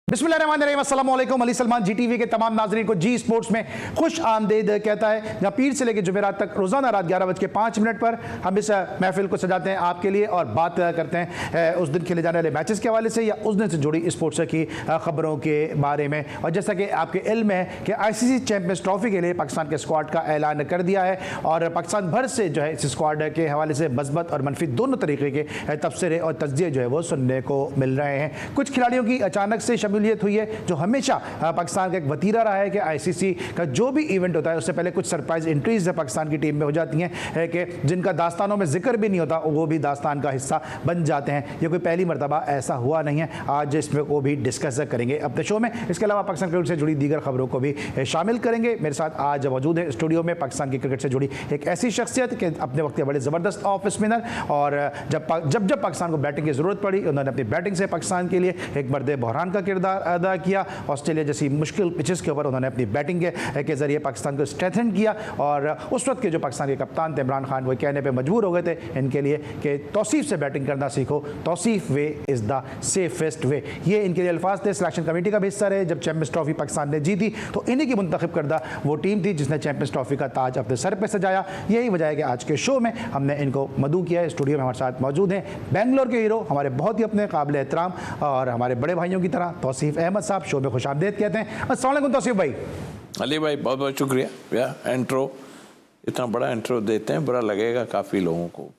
बिस्मिल्लाहिर्रहमानिर्रहीम, अस्सलाम वालेकुम। अली सलमान जी टीवी के तमाम नाज़रीन को जी स्पोर्ट्स में खुश आमदीद कहता है, जहाँ पीर से लेकर जुमेरात तक रोज़ाना रात 11:05 पर हम इस महफिल को सजाते हैं आपके लिए और बात करते हैं उस दिन खेले जाने वाले मैचेस के हवाले से या उस दिन से जुड़ी स्पोर्ट्स की खबरों के बारे में। और जैसा कि आपके इल्म है कि ICC चैम्पियंस ट्रॉफी के लिए पाकिस्तान के स्क्वाड का ऐलान कर दिया है और पाकिस्तान भर से जो है इस स्क्वाड के हवाले से मस्बत और मनफी दोनों तरीके के तबसरे और तज्जिए जो है वो सुनने को मिल रहे हैं। कुछ खिलाड़ियों की अचानक से शमूलियत हुई है, जो हमेशा पाकिस्तान का एक वतीरा रहा है कि ICC का जो भी इवेंट होता है उससे पहले कुछ सरप्राइज एंट्रीज पाकिस्तान की टीम में हो जाती हैं कि जिनका दास्तानों में जिक्र भी नहीं होता वो भी दास्तान का हिस्सा बन जाते हैं। ये कोई पहली मरतबा ऐसा हुआ नहीं है। आज इसमें को भी डिस्कस करेंगे अपने शो में। इसके अलावा पाकिस्तान क्रिकेट से जुड़ी दीगर खबरों को भी शामिल करेंगे। मेरे साथ आज मौजूद है स्टूडियो में पाकिस्तान की क्रिकेट से जुड़ी एक ऐसी शख्सियत कि अपने वक्त के बड़े ज़बरदस्त ऑफ स्पिनर, और जब पाकिस्तान को बैटिंग की ज़रूरत पड़ी उन्होंने अपनी बैटिंग से पाकिस्तान के लिए एक मर्द बहरान का किरदार अदा किया। ऑस्ट्रेलिया जैसी मुश्किल पिचेस के ऊपर उन्होंने अपनी बैटिंग के जरिए पाकिस्तान को स्ट्रेंथन किया। और उस वक्त के जो पाकिस्तान के कप्तान थे इमरान खान, वो कहने पे मजबूर हो गए थे इनके लिए कि तौसीफ से बैटिंग करना सीखो, Tauseef way is the safest way. ये इनके लिए अल्फाज थे। सिलेक्शन कमेटी का भी हिस्सा रहे। जब चैम्पियंस ट्रॉफी पाकिस्तान ने जीती तो इन्हीं की मुंतखब करदा वो टीम थी जिसने चैम्पियंस ट्रॉफी का ताज अपने सर पर सजाया। यही वजह है कि आज के शो में हमने इनको मदऊ किया है। स्टूडियो में हमारे साथ मौजूद हैं बेंगलोर के हीरो, हमारे बहुत ही अपने काबिल एहतराम और हमारे बड़े भाइयों की तरह तौसीफ अहमद साहब। शो में खुशामदीद कहते हैं। अस्सलाम वालेकुम तौसीफ भाई। अली भाई बहुत बहुत शुक्रिया। इंट्रो इतना बड़ा इंट्रो देते हैं, बुरा लगेगा काफ़ी लोगों को।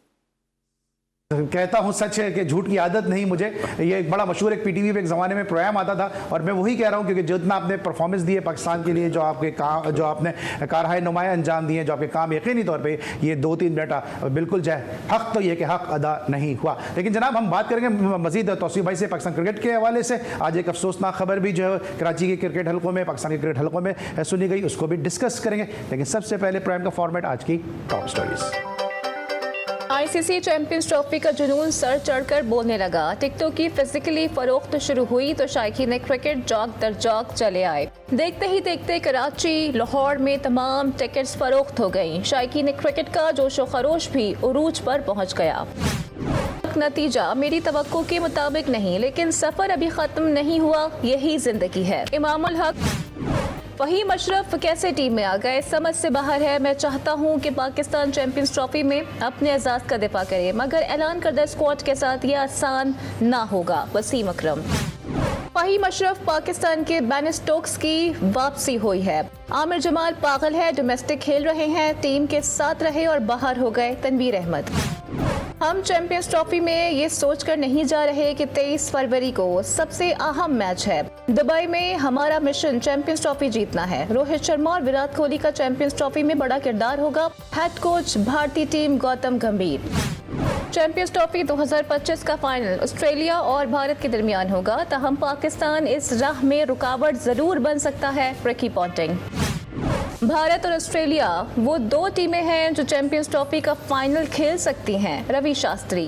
कहता हूँ सच है कि झूठ की आदत नहीं मुझे। ये एक बड़ा मशहूर एक PTV पे एक ज़माने में प्रोग्राम आता था और मैं वही कह रहा हूँ क्योंकि जितना आपने परफॉर्मेंस दी है पाकिस्तान के लिए, जो आपके काम, जो आपने कारहाय नुमाया अंजाम दिए, जो आपके काम यकीनी तौर पे ये 2-3 मिनट बिल्कुल जो है हक़ तो ये कि हक़ अदा नहीं हुआ। लेकिन जनाब हम बात करेंगे मज़ीद तौसीफ भाई से पाकिस्तान क्रिकेट के हवाले से। आज एक अफसोसनाक खबर भी जो है कराची के क्रिकेट हल्कों में, पाकिस्तान के क्रिकेट हल्कों में सुनी गई, उसको भी डिस्कस करेंगे। लेकिन सबसे पहले प्राइम का फॉर्मेट आज की top stories. ICC champions trophy का जुनून सर चढ़कर बोलने लगा। टिकटों की फिजिकली फरोख्त शुरू हुई तो शायकीन क्रिकेट जौक दर जौक चले आए। देखते ही देखते कराची, लाहौर में तमाम टिकट्स फरोख्त हो गईं। शायकीन क्रिकेट का जोशो खरोश भी उरूज पर पहुंच गया। नतीजा मेरी तवक्को के मुताबिक नहीं, लेकिन सफर अभी खत्म नहीं हुआ, यही जिंदगी है। इमामुल हक वही मशरफ कैसे टीम में आ गए, समझ से बाहर है। मैं चाहता हूं कि पाकिस्तान चैंपियंस ट्रॉफी में अपने एजाज का दिफा करे, मगर ऐलान करदा स्क्वाड के साथ यह आसान ना होगा। वसीम अकरम वही मशरफ पाकिस्तान के बेन स्टोक्स की वापसी हुई है। आमिर जमाल पागल है, डोमेस्टिक खेल रहे हैं, टीम के साथ रहे और बाहर हो गए। तनवीर अहमद हम चैंपियंस ट्रॉफी में ये सोचकर नहीं जा रहे कि 23 फरवरी को सबसे अहम मैच है। दुबई में हमारा मिशन चैंपियंस ट्रॉफी जीतना है। रोहित शर्मा और विराट कोहली का चैंपियंस ट्रॉफी में बड़ा किरदार होगा। हेड कोच भारतीय टीम गौतम गंभीर। चैंपियंस ट्रॉफी 2025 का फाइनल ऑस्ट्रेलिया और भारत के दरमियान होगा, तहम पाकिस्तान इस राह में रुकावट जरूर बन सकता है। रिकी पॉन्टिंग भारत और ऑस्ट्रेलिया वो दो टीमें हैं जो चैंपियंस ट्रॉफी का फाइनल खेल सकती हैं। रवि शास्त्री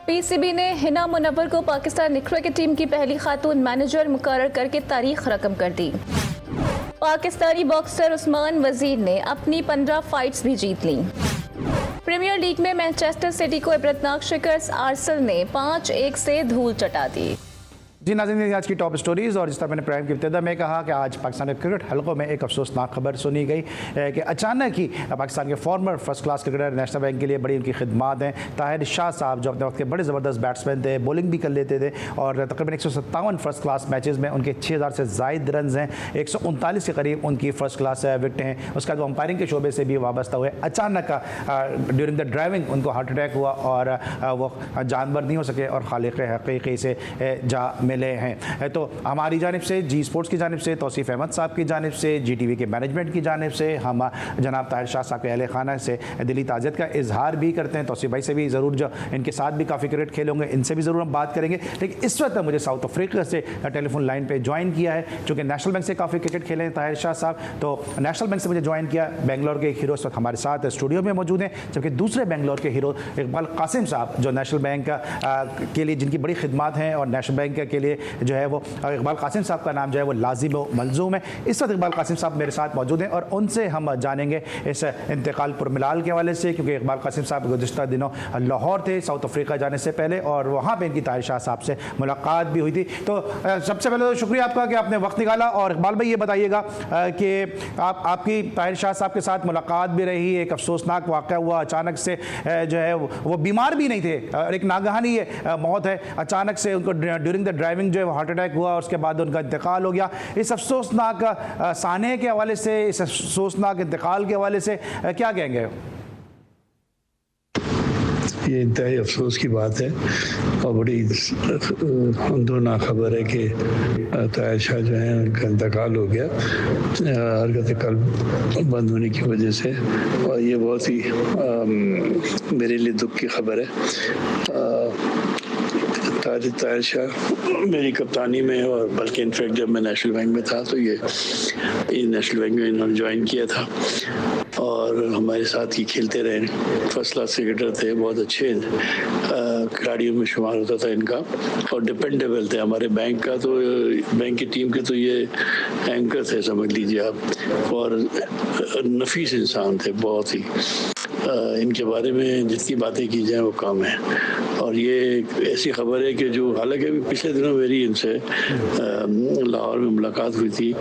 PCB ने हिना मुनव्वर को पाकिस्तान क्रिकेट टीम की पहली खातून मैनेजर मुकर्रर करके तारीख रकम कर दी। पाकिस्तानी बॉक्सर उस्मान वजीर ने अपनी 15 फाइट्स भी जीत लीं। प्रीमियर लीग में मैनचेस्टर सिटी को इबरतनाक शिकस्त, आर्सेनल ने 5-1 से धूल चटा दी। जी नाज़रीन, आज की टॉप स्टोरीज़। और जिस तरह मैंने प्राइम की इब्तिदा में कहा कि आज पाकिस्तान के क्रिकेट हल्कों में एक अफसोसनाक खबर सुनी गई कि अचानक ही पाकिस्तान के farmer first class cricketer, national bank के लिए बड़ी उनकी खिदमात हैं, ताहिर शाह साहब, जो अपने वक्त के बड़े ज़बरदस्त बैट्समैन थे, बॉलिंग भी कर लेते थे और तकरीबन 157 फर्स्ट क्लास मैचेस में उनके 6000 से ज़ायद रन हैं, 139 के करीब उनकी फ़र्स्ट क्लास विकेट हैं। उसके बाद वो अंपायरिंग के शोबे से भी वाबस्ता हुए। अचानक ड्यूरिंग द ड्राइविंग उनको हार्ट अटैक हुआ और वो जानवर नहीं हो सके और खालिक हकीकी से जा मिले हैं। तो हमारी जानिब से, जी स्पोर्ट्स की जानिब से, तौसीफ अहमद साहब की जानिब से, GTV के मैनेजमेंट की जानिब से हम जनाब ताहिर शाह साहब के अहले खाना से दिली ताज़ियत का इजहार भी करते हैं। तौसीफ भाई से भी ज़रूर, जो इनके साथ भी काफ़ी क्रिकेट खेले होंगे, इनसे भी ज़रूर हम बात करेंगे। लेकिन इस वक्त मुझे साउथ अफ्रीका से टेलीफोन लाइन पर ज्वाइन किया है, चूँकि नेशनल बैंक से काफ़ी क्रिकेट खेले हैं ताहिर शाह साहब, तो नेशनल बैंक से मुझे ज्वाइन किया। बेंगलोर के हीरो इस वक्त हमारे साथ स्टूडियो में मौजूद हैं, जबकि दूसरे बेंगलोर के हीरो इकबाल कासिम साहब, जो नेशनल बैंक के लिए जिनकी बड़ी खिदमात हैं और नेशनल बैंक के लिए लिए जो है वो इकबाल कासिम साहब का नाम जो है वो लाजिम व मलजूम है। इस वक्त इकबाल कासिम साहब मेरे साथ मौजूद हैं और उनसे हम जानेंगे इस इंतकाल पुरमिलाल के हवाले से, क्योंकि इकबाल कासिम साहब गुज़िश्ता दिनों लाहौर थे साउथ अफ्रीका जाने से पहले और वहाँ पर इनकी ताहिर शाह साहब से मुलाकात भी हुई थी। तो सबसे पहले तो शुक्रिया आपका कि आपने वक्त निकाला। और इकबाल भाई ये बताइएगा कि आपकी ताहिर शाह साहब के साथ मुलाकात भी रही, एक अफसोसनाक वाक़या हुआ, अचानक से जो है वो बीमार भी नहीं थे और एक नागहानी ये मौत है, अचानक से उनको ड्यूरिंग द ड्राइविंग जो है हार्ट अटैक हुआ और उसके बाद उनका इंतकाल हो गया। इस अफसोसनाक साने के हवाले से, इस अफसोसनाक इंतकाल के हवाले से क्या कहेंगे? ये इंतहाई अफसोस की बात है और बड़ी अंदरना खबर है कि ताहिर शाह जो है उनका इंतकाल हो गया हरकत कल्ब बंद होने की वजह से, और ये बहुत ही मेरे लिए दुख की खबर है। ताहिर शाह मेरी कप्तानी में, और बल्कि इनफैक्ट जब मैं नेशनल बैंक में था तो ये नेशनल बैंक में इन्होंने ज्वाइन किया था और हमारे साथ ही खेलते रहे। फर्स्ट क्लास क्रिकेटर थे, बहुत अच्छे खिलाड़ियों में शुमार होता था इनका और डिपेंडेबल थे। हमारे बैंक की टीम के तो ये एंकर थे समझ लीजिए आप, और नफीस इंसान थे बहुत ही। इनके बारे में जितनी बातें की जाए वो कम है। और ये ऐसी खबर है कि जो हालांकि अभी पिछले दिनों मेरी इनसे लाहौर में मुलाकात हुई थी,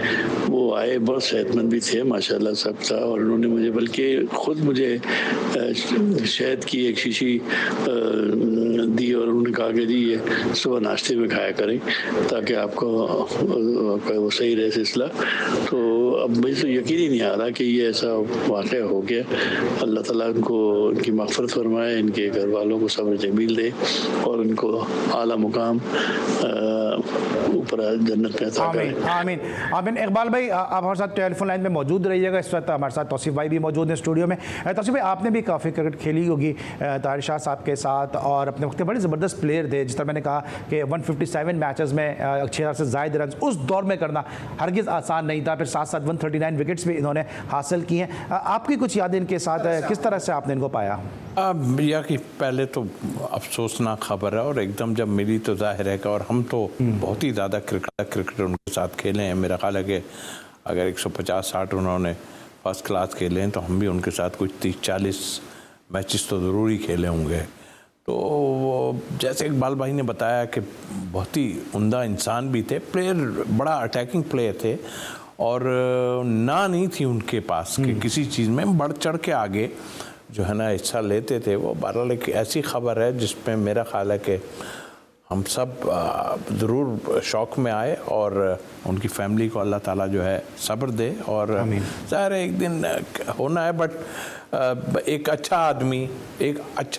वो आए बहुत सेहतमंद भी थे माशाल्लाह सब था, और उन्होंने मुझे बल्कि खुद मुझे शहद की एक शीशी दी और उन्होंने कहा कि जी ये सुबह नाश्ते में खाया करें ताकि आपका वो सही रहे सिलसिला। तो अब मुझे तो यकीन ही नहीं आ रहा कि ये ऐसा वाक़या हो गया। अल्लाह ताला उनकी मग़फ़िरत फरमाए, इनके घर वालों को सब्र जमील दे और उनको आला मुकाम ऊपर जन्नत में अता करे। आमीन आमीन। इकबाल भाई आप हमारे साथ टेलीफोन लाइन में मौजूद रहिएगा। इस वक्त हमारे साथ तौसीफ भाई भी मौजूद हैं स्टूडियो में। तौसीफ भाई आपने भी काफ़ी क्रिकेट खेली होगी ताहिर शाह साहब के साथ और अपने वक्त बड़े ज़बरदस्त प्लेयर थे। जिस तरह मैंने कहा कि 157 मैचेस में 6000 से ज़ायद रन उस दौर में करना हरगिज़ आसान नहीं था। फिर साथ साथ 139 विकेट्स भी इन्होंने हासिल की हैं। आपकी कुछ यादें इनके साथ किस तरह से आपने इनको पाया? भैया कि पहले तो अफसोसनाक खबर है और एकदम जब मिली तो जाहिर है कि, और हम तो बहुत ही ज़्यादा क्रिकेट उनके साथ खेले हैं। मेरा ख्याल है कि अगर 150-60 उन्होंने फर्स्ट क्लास खेले हैं तो हम भी उनके साथ कुछ 30-40 मैचेस तो ज़रूर ही खेले होंगे। तो जैसे इकबाल भाई ने बताया कि बहुत ही उम्दा इंसान भी थे, प्लेयर बड़ा अटैकिंग प्लेयर थे और ना नहीं थी उनके पास कि किसी चीज़ में बढ़ चढ़ के आगे जो है ना हिस्सा लेते थे। वो बहरहाल एक ऐसी खबर है जिसमें मेरा ख्याल है कि हम सब ज़रूर शौक़ में आए और उनकी फैमिली को अल्लाह ताला जो है सब्र दे और ज़ाहिर है एक दिन होना है। बट एक अच्छा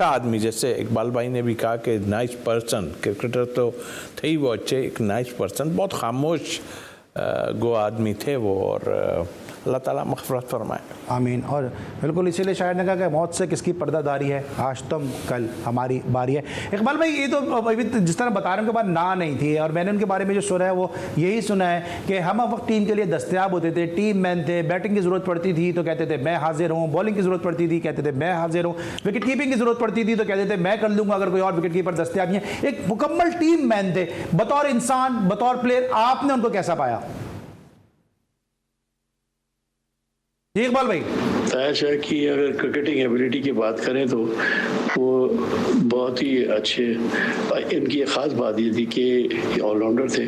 आदमी जैसे इकबाल भाई ने भी कहा कि नाइस पर्सन, क्रिकेटर तो थे ही वो अच्छे, एक नाइस पर्सन, बहुत खामोश गो आदमी थे वो, और अल्लाह ताला मग़फ़िरत फरमाए। आमीन। और बिल्कुल इसीलिए शायर ने कहा कि मौत से किसकी पर्दादारी है, आज तुम कल हमारी बारी है। इकबाल भाई ये तो जिस तरह बता रहे हैं उनके बाद ना नहीं थी और मैंने उनके बारे में जो सुना है वो यही सुना है कि हम वक्त टीम के लिए दस्तयाब होते थे, टीम मैन थे, बैटिंग की ज़रूरत पड़ती थी तो कहते थे मैं हाजिर हूँ, बॉलिंग की ज़रूरत पड़ती थी कहते थे मैं हाजिर हूँ, विकेट कीपिंग की ज़रूरत पड़ती थी तो कहते थे मैं कर लूँगा अगर कोई और विकेट कीपर दस्तयाब नहीं है। एक मुकम्मल टीम मैन थे। बतौर इंसान, बतौर प्लेयर आपने उनको कैसा पाया? इकबाल भाई ताहिर शाह की अगर क्रिकेटिंग एबिलिटी की बात करें तो वो बहुत ही अच्छे, इनकी एक ख़ास बात ये थी कि ये ऑलराउंडर थे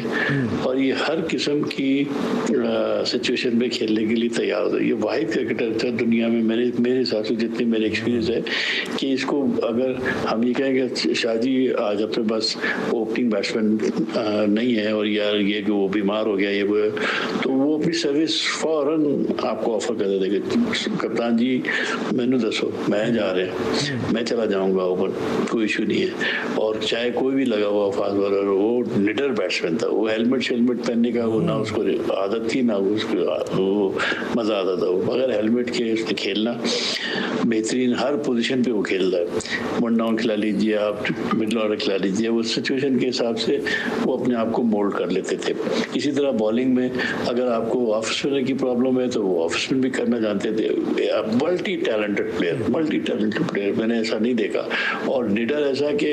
और ये हर किस्म की सिचुएशन में खेलने के लिए तैयार होते। ये वाहिद क्रिकेटर था दुनिया में मेरे हिसाब से, जितनी मेरे एक्सपीरियंस है, कि इसको अगर हम ये कहें कि शाहजी आज अपने पास ओपनिंग बैट्समैन नहीं है और यार ये कि वो बीमार हो गया ये वो, तो वो अपनी सर्विस फ़ौरन आपको ऑफर कर देते कि कप्तान जी मैनू दसो, मैं जा रहा, मैं चला जाऊंगा ओपन, कोई इशू नहीं है। और चाहे कोई भी लगा हुआ फास्ट बॉलर, वो निडर बैट्समैन था, वो हेलमेट पहनने का वो ना उसको आदत थी ना उसको वो मज़ा आता था। वो बगैर हेलमेट के उसने खेलना बेहतरीन, हर पोजीशन पे वो खेल रहा है। वन डाउन खिला लीजिए आप, मिडल ऑर्डर खिला लीजिए, वो सिचुएशन के हिसाब से वो अपने आप को मोल्ड कर लेते थे। इसी तरह बॉलिंग में अगर आपको ऑफ स्पिनर की प्रॉब्लम है तो वो ऑफ स्पिन भी करना जानते थे। मल्टी टैलेंटेड प्लेयर, मैंने ऐसा नहीं देखा। और निडर ऐसा कि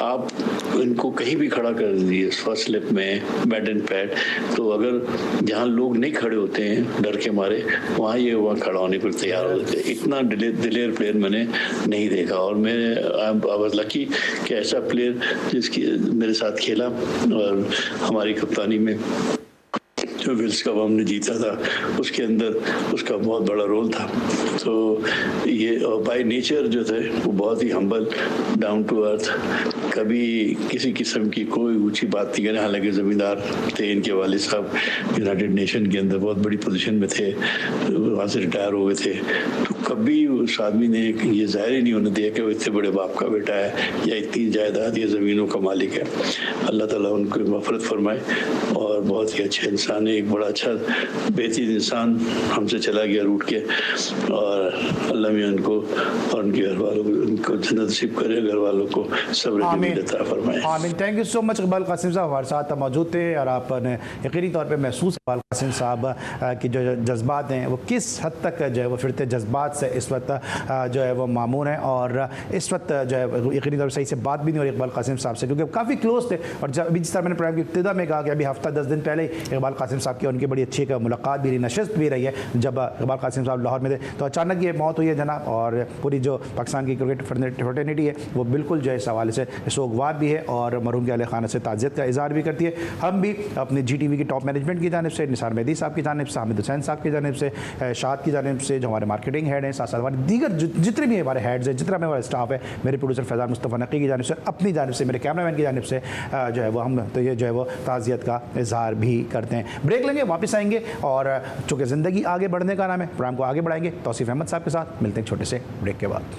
आप इनको कहीं भी खड़ा कर दीजिए, फर्स्ट स्लिप में, बैट एंड पैड, तो अगर जहाँ लोग नहीं खड़े होते हैं डर के मारे, वहाँ ये वहाँ खड़ा होने को तैयार हो जाते हैं। इतना दिलेर प्लेयर मैंने नहीं देखा। और मैं आई वाज लकी कि ऐसा प्लेयर जिसकी मेरे साथ खेला और हमारी कप्तानी में जो विल्स कप हमने जीता था उसके अंदर उसका बहुत बड़ा रोल था। तो ये बाय नेचर जो थे वो बहुत ही हम्बल, डाउन टू अर्थ, कभी किसी किस्म की कोई ऊंची बात नहीं करने। हालांकि ज़मींदार थे इनके वालिद साहब, यूनाइटेड नेशन के अंदर बहुत बड़ी पोजीशन में थे, वहाँ से रिटायर हो गए थे। तो कभी उस आदमी ने ये जाहिर ही नहीं होने दिया कि वो इतने बड़े बाप का बेटा है या इतनी जायदाद या ज़मीनों का मालिक है। अल्लाह ताला उनको मफ़रत फरमाए। और बहुत ही अच्छे इंसान है, एक बड़ा अच्छा बेहतरीन इंसान हमसे चला गया रूठ के। और अल्लाह मियां उनको और उनके घर वालों को उनको जन्नत नसीब करे, घर वालों को सब्र की अता फरमाए। आमीन। Thank you so much. Iqbal Qasim साहब हमारे साथ मौजूद थे और आपने यकीनी तौर पे महसूस इकबाल कासिम साहब की जो जज्बात हैं वो किस हद तक जो है वो फिरते जज्बात से इस वक्त जो है वो मामून है। और इस वक्त जो है यकीनी तौर पर सही से बात भी नहीं हो रही इकबाल कासिम साहब से, क्योंकि काफ़ी क्लोज थे। और जब अभी जिस तरह मैंने प्रोग्राम की इब्तिदा में कहा कि अभी हफ्ता 10 दिन पहले इकबाल कासिम साहब की उनकी बड़ी अच्छी एक मुलाकात भी रही, नशिस्त भी रही है। जब इकबाल कासिम साहब लाहौर में थे तो अचानक ये मौत हुई है जनाब। और पूरी जो पाकिस्तान की क्रिकेट फ्रेटर्निटी है वो बिल्कुल जो है इस हवाले से सोगवार भी है और मरहूम के अहले खाना से ताज़ियत का इज़हार भी करती है। हम भी अपनी GTV की टॉप मैनेजमेंट की जानिब से, निसार मेहदी साहब की जानिब से, हामिद हुसैन साहब की जानिब से, शाद की जानिब से, जो हमारे मार्केटिंग हेड हैं, साथ साथ हमारे दीगर जितने भी हमारे हेड्स हैं, जितना भी हमारा स्टाफ है, मेरे प्रोड्यूसर फैज़ान मुस्तफ़ा नकी की जानिब से, अपनी जानिब से, मेरे कैमरामैन की जानिब से जो है वो हम तो ये जो है वो ताज़ियत का इज़हार भी करते हैं। ब्रेक लेंगे, वापस आएंगे और चूँकि ज़िंदगी आगे बढ़ने का नाम है, प्रोग्राम को आगे बढ़ाएंगे। तौसीफ़ अहमद साहब के साथ मिलते हैं छोटे से ब्रेक के बाद।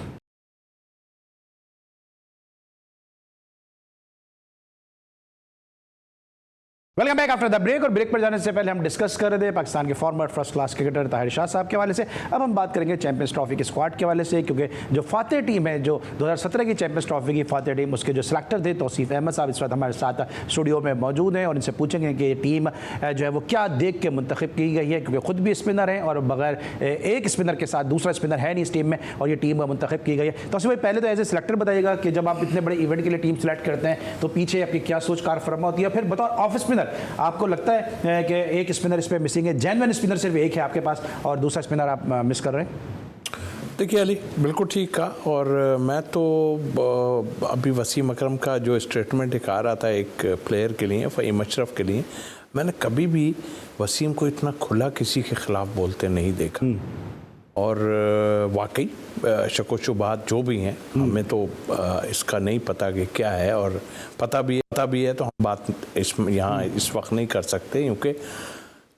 Welcome back after the break. और ब्रेक पर जाने से पहले हम डिस्कस कर रहे थे पाकिस्तान के farmer first class cricketer Tahir Shah साहब के हवाले से। अब हम बात करेंगे चैंपियंस ट्रॉफी के स्क्वाड के हवाले से, क्योंकि जो फातेह टीम है, जो 2017 की चैंपियंस ट्रॉफी की फातेह टीम, उसके जो सिलेक्टर थे तौसीफ़ अहमद साहब इस वक्त हमारे साथ स्टूडियो में मौजूद हैं और इनसे पूछेंगे कि ये टीम जो है वो क्या देख के मुंतखब की गई है, क्योंकि खुद भी स्पिनर हैं और बगैर एक स्पिनर के साथ दूसरा स्पिनर है नहीं इस टीम में, और ये टीम मुंतखब की गई है। तौसीफ़ भाई, पहले तो एज ए सिलेक्टर बताइएगा कि जब आप इतने बड़े इवेंट के लिए टीम सेलेक्ट करते हैं तो पीछे आपकी क्या सोच कार फरमा होती है, फिर बतौर ऑफ स्पिनर आपको लगता है कि एक स्पिनर इस पे मिसिंग है, जेन्युइन स्पिनर सिर्फ एक है आपके पास और दूसरा स्पिनर आप मिस कर रहे हैं? देखिए अली, बिल्कुल ठीक कहा। और मैं तो अभी वसीम अकरम का जो स्टेटमेंट एक आ रहा था एक प्लेयर के लिए, फ़हीम अशरफ के लिए, मैंने कभी भी वसीम को इतना खुला किसी के ख़िलाफ़ बोलते नहीं देखा। और वाकई शक व शुबहात जो भी हैं, हमें तो इसका नहीं पता कि क्या है, और पता भी है तो हम बात यहाँ इस वक्त नहीं कर सकते, क्योंकि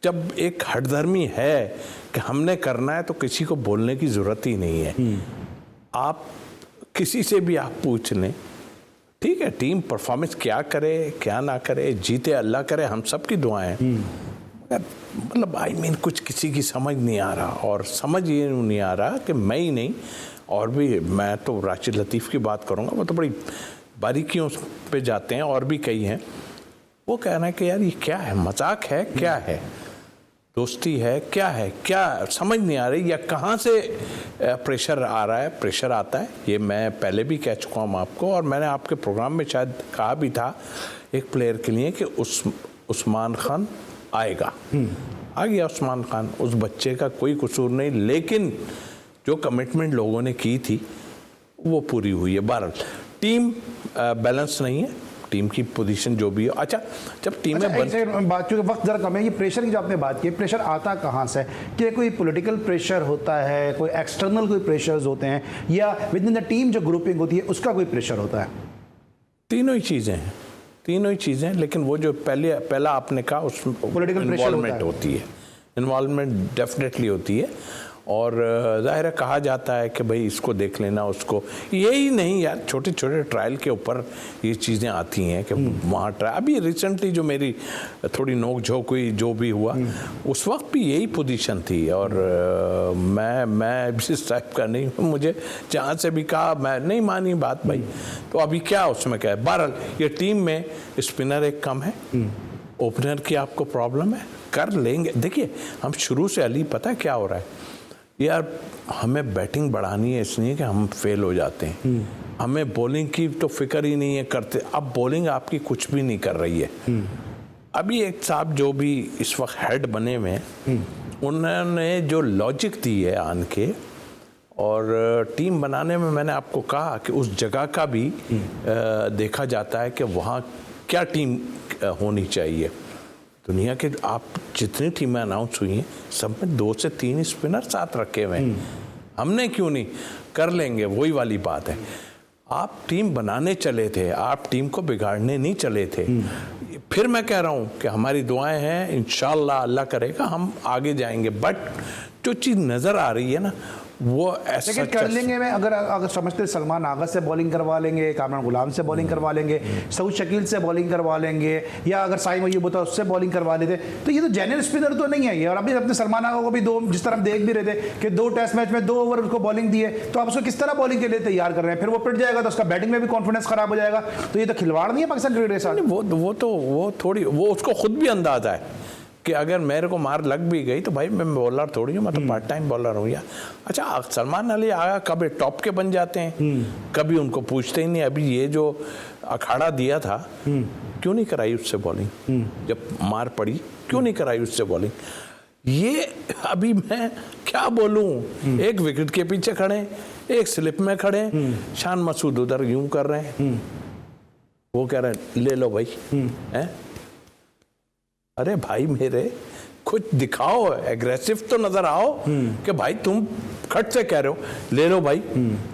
जब एक हठधर्मी है कि हमने करना है तो किसी को बोलने की ज़रूरत ही नहीं है। आप किसी से भी आप पूछ लें, ठीक है, टीम परफॉर्मेंस क्या करे क्या ना करे, जीते अल्लाह करे, हम सब की दुआएं हैं। मतलब कुछ किसी की समझ नहीं आ रहा, और समझ ये नहीं आ रहा कि मैं ही नहीं, और भी मैं तो राशिद लतीफ़ की बात करूँगा, वो तो बड़ी बारीकियों पे जाते हैं, और भी कई हैं। वो कह रहे हैं कि यार ये क्या है, मजाक है, क्या है, दोस्ती है, क्या समझ नहीं आ रही, या कहाँ से प्रेशर आ रहा है, प्रेशर आता है। ये मैं पहले भी कह चुका हूँ आपको, और मैंने आपके प्रोग्राम में शायद कहा भी था एक प्लेयर के लिए कि उस्मान खान आएगा। आ गया उस्मान खान, उस बच्चे का कोई कसूर नहीं, लेकिन जो कमिटमेंट लोगों ने की थी वो पूरी हुई है। बहरहाल टीम बैलेंस नहीं है, टीम की पोजीशन जो भी है। अच्छा, जब टीमें बात, क्योंकि वक्त ज़रा कम है, ये प्रेशर की जो आपने बात की, प्रेशर आता कहाँ से? कि कोई पॉलिटिकल प्रेशर होता है, कोई एक्सटर्नल कोई प्रेशर्स होते हैं, या विद इन द टीम जो ग्रुपिंग होती है उसका कोई प्रेशर होता है? तीनों ही चीज़ें, लेकिन वो जो पहला आपने कहा उसमें पॉलिटिकल इन्वॉल्वमेंट होती है, इन्वॉल्वमेंट डेफिनेटली होती है। और ज़ाहिर है कहा जाता है कि भाई इसको देख लेना, उसको, यही नहीं यार, छोटे छोटे ट्रायल के ऊपर ये चीज़ें आती हैं कि वहाँ ट्रायल। अभी रिसेंटली जो मेरी थोड़ी नोक झोंक हुई, जो भी हुआ, उस वक्त भी यही पोजीशन थी। और मैं इस टाइप का नहीं हूँ, मुझे जहाँ से भी कहा मैं नहीं मानी बात भाई, तो अभी क्या उसमें क्या है। बहरहाल ये टीम में स्पिनर एक कम है, ओपनर की आपको प्रॉब्लम है, कर लेंगे। देखिए हम शुरू से, अली पता है क्या हो रहा है, यार हमें बैटिंग बढ़ानी है, इसलिए कि हम फेल हो जाते हैं। हमें बॉलिंग की तो फिक्र ही नहीं है करते। अब बॉलिंग आपकी कुछ भी नहीं कर रही है। अभी एक साहब जो भी इस वक्त हेड बने हुए हैं, उन्होंने जो लॉजिक दी है आन के और टीम बनाने में, मैंने आपको कहा कि उस जगह का भी देखा जाता है कि वहाँ क्या टीम होनी चाहिए। दुनिया के आप जितनी टीमें अनाउंस हुई हैं सब में 2 से 3 स्पिनर साथ रखे हुए हैं। हमने क्यों नहीं कर लेंगे, वही वाली बात है। आप टीम बनाने चले थे, आप टीम को बिगाड़ने नहीं चले थे। फिर मैं कह रहा हूँ कि हमारी दुआएं हैं, इंशाल्लाह अल्लाह करेगा हम आगे जाएंगे। बट जो चीज़ नज़र आ रही है ना वो ऐसा लेकिन कर लेंगे में अगर समझते सलमान आगा से बॉलिंग करवा लेंगे, कामरान गुलाम से बॉलिंग करवा लेंगे, सऊद शकील से बॉलिंग करवा लेंगे, या अगर साइम अयूब होता उससे बॉलिंग करवा लेते, तो ये तो जेन्युइन स्पिनर तो नहीं है ये। और अभी अपने सलमान आगा को भी 2, जिस तरह हम देख भी रहे थे कि 2 टेस्ट मैच में 2 ओवर उसको बॉलिंग दी है, तो आप उसको किस तरह बॉलिंग के लिए तैयार कर रहे हैं? फिर वो पिट जाएगा तो उसका बैटिंग में भी कॉन्फिडेंस खराब हो जाएगा। तो ये तो खिलवाड़ नहीं है पाकिस्तान क्रिकेट के साथ। वो उसको खुद भी अंदाजा है कि अगर मेरे को मार लग भी गई तो भाई मैं बॉलर थोड़ी हूँ, मैं तो पार्ट टाइम बॉलर हूँ। या अच्छा, सलमान अली आगा कभी टॉप के बन जाते हैं, कभी उनको पूछते ही नहीं। अभी ये जो अखाड़ा दिया था, क्यों नहीं कराई उससे बॉलिंग? जब मार पड़ी क्यों नहीं कराई उससे बॉलिंग? ये अभी मैं क्या बोलूं, एक विकेट के पीछे खड़े, एक स्लिप में खड़े, शान मसूद उधर यूं कर रहे हैं, वो कह रहे हैं ले लो भाई। हैं? अरे भाई मेरे कुछ दिखाओ, एग्रेसिव तो नजर आओ कि भाई तुम खट से कह रहे हो ले लो भाई।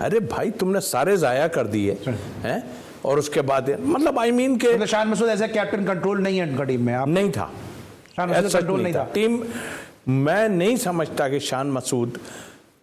अरे भाई तुमने सारे जाया कर दिए हैं और उसके बाद मतलब आई मीन के मतलब Shan Masood as a captain control नहीं है उनका टीम में? आप नहीं था, शान मसूद कंट्रोल नहीं था टीम। मैं नहीं समझता कि शान मसूद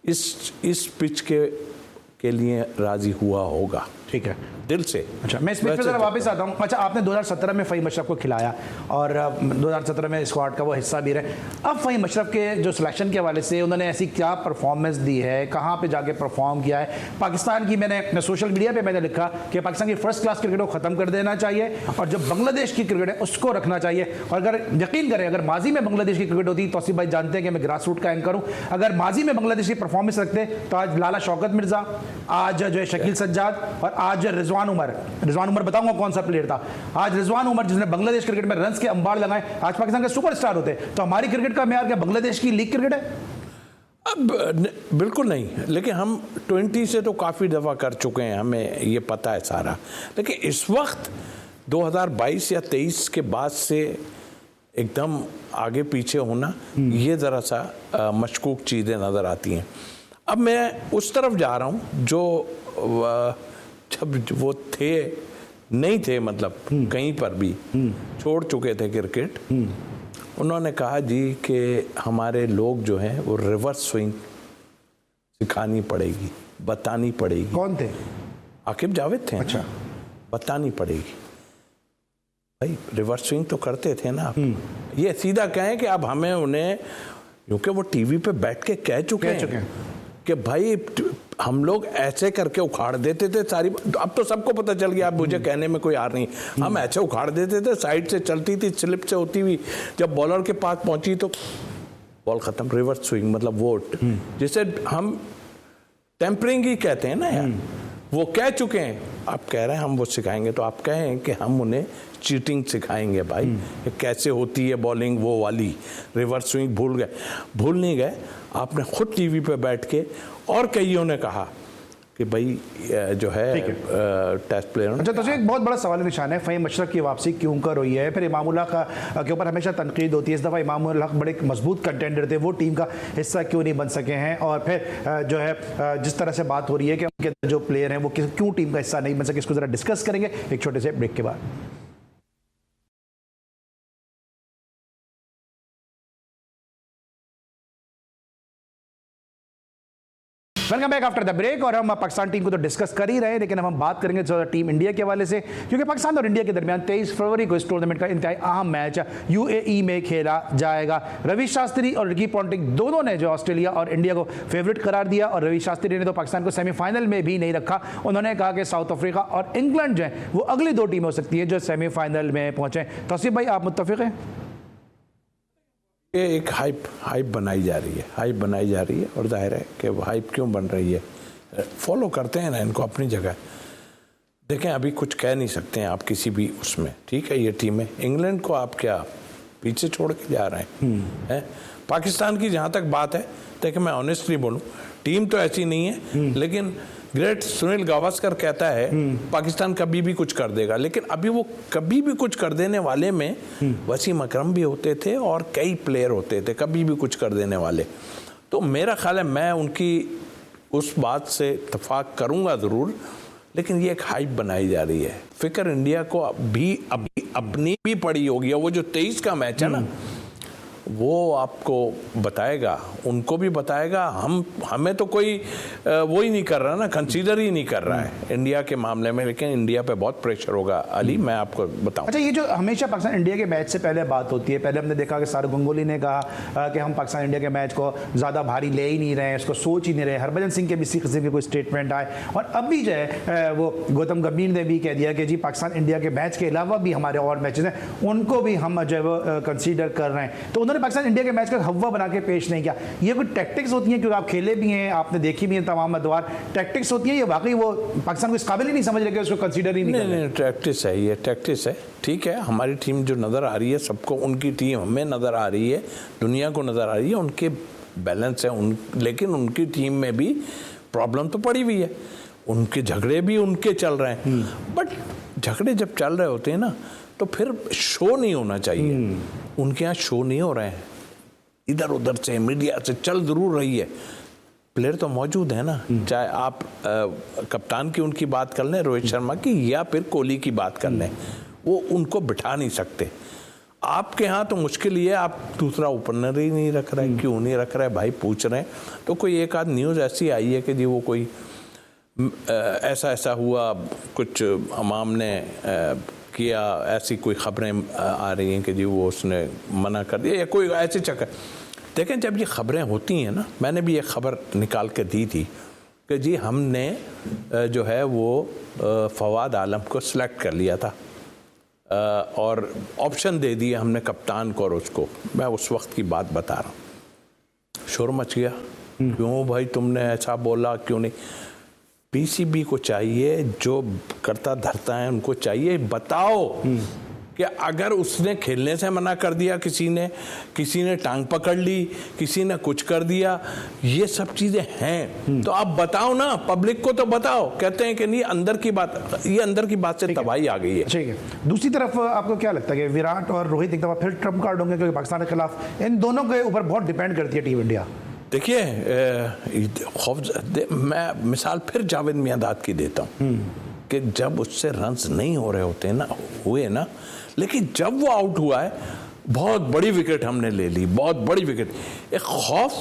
इस पिच के लिए राजी हुआ होगा। ठीक है, दिल से। अच्छा, मैं इस पिच पे जरा वापस आता हूँ। अच्छा, आपने 2017 में फ़हीम अशरफ को खिलाया और 2017 में स्क्वाड का वो हिस्सा भी रहे। अब फ़हीम अशरफ के जो सिलेक्शन के हवाले से उन्होंने ऐसी क्या परफॉर्मेंस दी है, कहाँ पे जाके परफॉर्म किया है? पाकिस्तान की मैंने सोशल मीडिया पे मैंने लिखा कि पाकिस्तान की फर्स्ट क्लास क्रिकेट को ख़त्म कर देना चाहिए और जो बांग्लादेश की क्रिकेट है उसको रखना चाहिए। और अगर यकीन करें, अगर माजी में बांग्लादेश की क्रिकेट होती, तौसीफ भाई जानते हैं कि मैं ग्रास रूट का एंकर हूँ, अगर माजी में बांग्लादेश की परफॉर्मेंस रखते तो आज लाला शौकत मिर्जा, आज जो है शकील सज्जाद और आज रिजवान उमर बताऊंगा कौन सा प्लेयर था। आज रिजवान उमर जिसने बांग्लादेश क्रिकेट में रन्स के अंबार लगाए, आज पाकिस्तान के सुपरस्टार होते। तो हमारी क्रिकेट का मेयार क्या बांग्लादेश की लीग क्रिकेट है? अब बिल्कुल नहीं, लेकिन हम 20 से तो काफ़ी दफ़ा कर चुके हैं, हमें ये पता है सारा। लेकिन इस वक्त 2022 या 23 के बाद से एकदम आगे पीछे होना, ये ज़रा सा मशकूक चीज़ें नज़र आती हैं। अब मैं उस तरफ जा रहा हूँ जो जब वो थे नहीं थे, मतलब कहीं पर भी छोड़ चुके थे क्रिकेट। उन्होंने कहा जी कि हमारे लोग जो हैं वो रिवर्स स्विंग सिखानी पड़ेगी, बतानी पड़ेगी। कौन थे? आकिब जावेद थे। अच्छा, बतानी पड़ेगी भाई, रिवर्स स्विंग तो करते थे ना आप। ये सीधा कहें कि अब हमें उन्हें, क्योंकि वो टीवी पे बैठ के कह चुके हैं कि भाई हम लोग ऐसे करके उखाड़ देते थे सारी। अब तो सबको पता चल गया, अब मुझे कहने में कोई हार नहीं। हम ऐसे उखाड़ देते थे, साइड से चलती थी, स्लिप से होती हुई, जब बॉलर के पास पहुंची तो बॉल खत्म। रिवर्स स्विंग मतलब वोट, जिसे हम टेम्परिंग ही कहते हैं ना यार, वो कह चुके हैं। आप कह रहे हैं हम वो सिखाएंगे, तो आप कहें कि हम उन्हें चीटिंग सिखाएंगे भाई, कि कैसे होती है बॉलिंग वो वाली। रिवर्स स्विंग भूल नहीं गए। आपने खुद टीवी पे बैठ के, और कईयों ने कहा कि भाई जो है टेस्ट प्लेयर। अच्छा, तो एक बहुत बड़ा सवाल निशान है फ़हीम अशरफ की वापसी क्यों कर हुई है? फिर इमामुल हक के ऊपर हमेशा तनकीद होती है। इस दफ़ा इमामुल हक बड़े मजबूत कंटेंडर थे, वो टीम का हिस्सा क्यों नहीं बन सके हैं? और फिर जो है जिस तरह से बात हो रही है कि उनके जो प्लेयर हैं वो क्यों टीम का हिस्सा नहीं बन सके, इसको ज़रा डिस्कस करेंगे एक छोटे से ब्रेक के बाद। Welcome back after the break. और हम पाकिस्तान टीम को तो डिस्कस कर ही रहे हैं, लेकिन अब हम बात करेंगे टीम इंडिया के हवाले से, क्योंकि पाकिस्तान और इंडिया के दरमियान 23 फरवरी को इस टूर्नामेंट का इंतहाई अहम मैच यूएई में खेला जाएगा। रवि शास्त्री और रिकी पॉन्टिंग दोनों ने जो ऑस्ट्रेलिया और इंडिया को फेवरेट करार दिया, और रवि शास्त्री ने तो पाकिस्तान को सेमीफाइनल में भी नहीं रखा। उन्होंने कहा कि साउथ अफ्रीका और इंग्लैंड जो है वो अगली 2 टीमें हो सकती हैं जो सेमीफाइनल में पहुंचे। तौसीफ भाई, आप मुत्तफिक हैं? ये एक हाइप बनाई जा रही है और जाहिर है कि वो हाइप क्यों बन रही है, फॉलो करते हैं ना इनको अपनी जगह। देखें अभी कुछ कह नहीं सकते हैं आप किसी भी उसमें, ठीक है। ये टीम है, इंग्लैंड को आप क्या पीछे छोड़ के जा रहे हैं? पाकिस्तान की जहाँ तक बात है, देखिए मैं ऑनेस्टली बोलूँ, टीम तो ऐसी नहीं है, लेकिन ग्रेट सुनील गावस्कर कहता है पाकिस्तान कभी भी कुछ कर देगा, लेकिन अभी वो कभी भी कुछ कर देने वाले में वसीम अकरम भी होते थे और कई प्लेयर होते थे कभी भी कुछ कर देने वाले। तो मेरा ख्याल है मैं उनकी उस बात से इत्तेफाक करूंगा ज़रूर, लेकिन ये एक हाइप बनाई जा रही है। फिक्र इंडिया को अभी अपनी भी पड़ी होगी। वो जो 23 का मैच है ना, वो आपको बताएगा, उनको भी बताएगा। हमें तो कोई वो ही नहीं कर रहा ना, कंसीडर ही नहीं कर रहा है इंडिया के मामले में, लेकिन इंडिया पे बहुत प्रेशर होगा अली, मैं आपको बताऊं। अच्छा, ये जो हमेशा पाकिस्तान इंडिया के मैच से पहले बात होती है, पहले हमने देखा कि सौरव गंगुली ने कहा कि हम पाकिस्तान इंडिया के मैच को ज़्यादा भारी ले ही नहीं रहे, इसको सोच ही नहीं रहे। हरभजन सिंह के भी इसी किस्म के कोई स्टेटमेंट आए, और अब भी जो है वो गौतम गंभीर ने भी कह दिया कि जी पाकिस्तान इंडिया के मैच के अलावा भी हमारे और मैचेस हैं, उनको भी हम जो है वो कंसीडर कर रहे हैं। तो उन्होंने पाकिस्तान इंडिया के मैच का हवा बना के पेश नहीं किया। ये कोई टैक्टिक्स होती हैं, क्योंकि आप खेले भी हैं, आपने देखी भी है तमाम अदवार, टैक्टिक्स होती है ये वाकई वो पाकिस्तान को इस काबिल ही नहीं समझ रहे कि उसको कंसीडर ही नहीं? टैक्टिक्स है, ये टैक्टिक्स है, ठीक है। हमारी टीम जो नज़र आ रही है सबको, उनकी टीम हमें नज़र आ रही है, दुनिया को नज़र आ रही है, उनके बैलेंस है लेकिन उनकी टीम में भी प्रॉब्लम तो पड़ी हुई है, उनके झगड़े भी उनके चल रहे हैं। बट झगड़े जब चल रहे होते हैं ना, तो फिर शो नहीं होना चाहिए। उनके यहाँ शो नहीं हो रहे हैं, इधर उधर से मीडिया से चल जरूर रही है, प्लेयर तो मौजूद है ना। चाहे आप कप्तान की उनकी बात कर लें, रोहित शर्मा की, या फिर कोहली की बात कर लें, वो उनको बिठा नहीं सकते। आपके यहाँ तो मुश्किल ये है, आप दूसरा ओपनर ही नहीं रख रहे। क्यों नहीं रख रहे भाई, पूछ रहे हैं। तो कोई एक आध न्यूज़ ऐसी आई है कि जी वो कोई ऐसा हुआ, कुछ अमाम ने किया, ऐसी कोई खबरें आ रही हैं कि जी वो उसने मना कर दिया या कोई ऐसे चक्कर। देखें जब ये खबरें होती हैं ना, मैंने भी एक खबर निकाल के दी थी कि जी हमने जो है वो फवाद आलम को सिलेक्ट कर लिया था और ऑप्शन दे दिए हमने कप्तान को और उसको। मैं उस वक्त की बात बता रहा हूँ, शोर मच गया, क्यों भाई तुमने ऐसा बोला, क्यों नहीं। पीसीबी को चाहिए, जो करता धरता है उनको चाहिए बताओ कि अगर उसने खेलने से मना कर दिया, किसी ने टांग पकड़ ली, किसी ने कुछ कर दिया, ये सब चीजें हैं, तो आप बताओ ना, पब्लिक को तो बताओ। कहते हैं कि नहीं, अंदर की बात से तबाही आ गई है। ठीक है। दूसरी तरफ आपको क्या लगता है कि विराट और रोहित एक दफा फिर ट्रम्प कार्ड होंगे, क्योंकि पाकिस्तान के खिलाफ इन दोनों के ऊपर बहुत डिपेंड करती है टीम इंडिया? देखिए, मैं मिसाल फिर जावेद मियांदाद की देता हूँ कि जब उससे रन्स नहीं हो रहे होते ना, हुए ना, लेकिन जब वो आउट हुआ है, बहुत बड़ी विकेट हमने ले ली, बहुत बड़ी विकेट। एक खौफ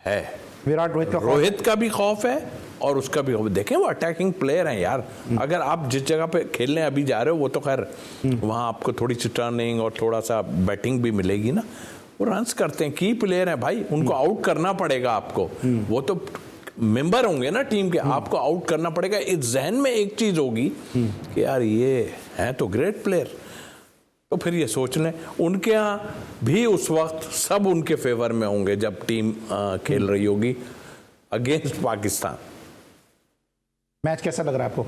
है, विराट रोहित का भी खौफ है और उसका भी खौफ। देखें वो अटैकिंग प्लेयर हैं यार। अगर आप जिस जगह पे खेलने अभी जा रहे हो, वो तो खैर वहाँ आपको थोड़ी सी टर्निंग और थोड़ा सा बैटिंग भी मिलेगी ना, वो रन्स करते हैं, की प्लेयर हैं भाई, उनको आउट करना पड़ेगा आपको। वो तो मेंबर होंगे ना टीम के, आपको आउट करना पड़ेगा। इस जहन में एक चीज होगी कि यार ये है तो ग्रेट प्लेयर, तो फिर ये सोच लें उनके यहाँ भी उस वक्त सब उनके फेवर में होंगे जब टीम खेल रही होगी अगेंस्ट पाकिस्तान। मैच कैसा लग रहा है आपको?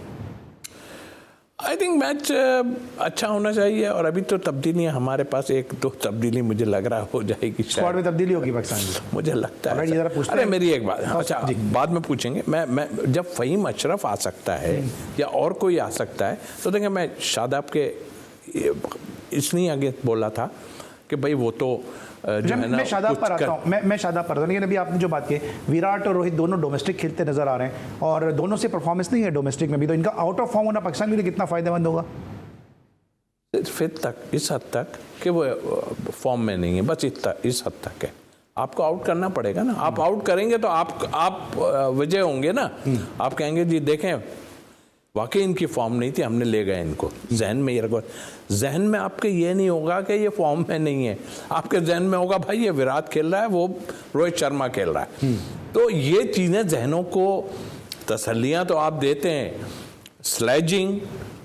आई थिंक मैच अच्छा होना चाहिए, और अभी तो तब्दीलियां हमारे पास, एक दो तब्दीली मुझे लग रहा हो जाएगी, स्क्वाड में तब्दीली होगी पाकिस्तान की, मुझे लगता है। अरे मेरी एक बात, अच्छा बाद में पूछेंगे। मैं जब फ़हीम अशरफ आ सकता है या और कोई आ सकता है, तो देखिए मैं शादाब के इसलिए आगे बोला था कि भाई वो तो जो है ना, मैं शादाब पर आता हूँ, मैं शादाब पर आता हूँ। लेकिन अभी आपने जो बात की, विराट और रोहित दोनों डोमेस्टिक खेलते नजर आ रहे हैं और दोनों से परफॉर्मेंस नहीं है डोमेस्टिक में भी, तो इनका आउट ऑफ फॉर्म होना पाकिस्तान के लिए कितना फायदेमंद होगा? इस हद तक कि वो फॉर्म में नहीं है, बस इस हद तक है। आपको आउट करना पड़ेगा ना, आप आउट करेंगे तो आप विजय होंगे ना। आप कहेंगे जी देखें वाकई इनकी फॉर्म नहीं थी, हमने ले गए इनको। जहन में ये रखो, जहन में आपके ये नहीं होगा कि ये फॉर्म में नहीं है, आपके जहन में होगा भाई ये विराट खेल रहा है, वो रोहित शर्मा खेल रहा है। तो ये चीज़ें जहनों को तसल्लियाँ तो आप देते हैं, स्लेजिंग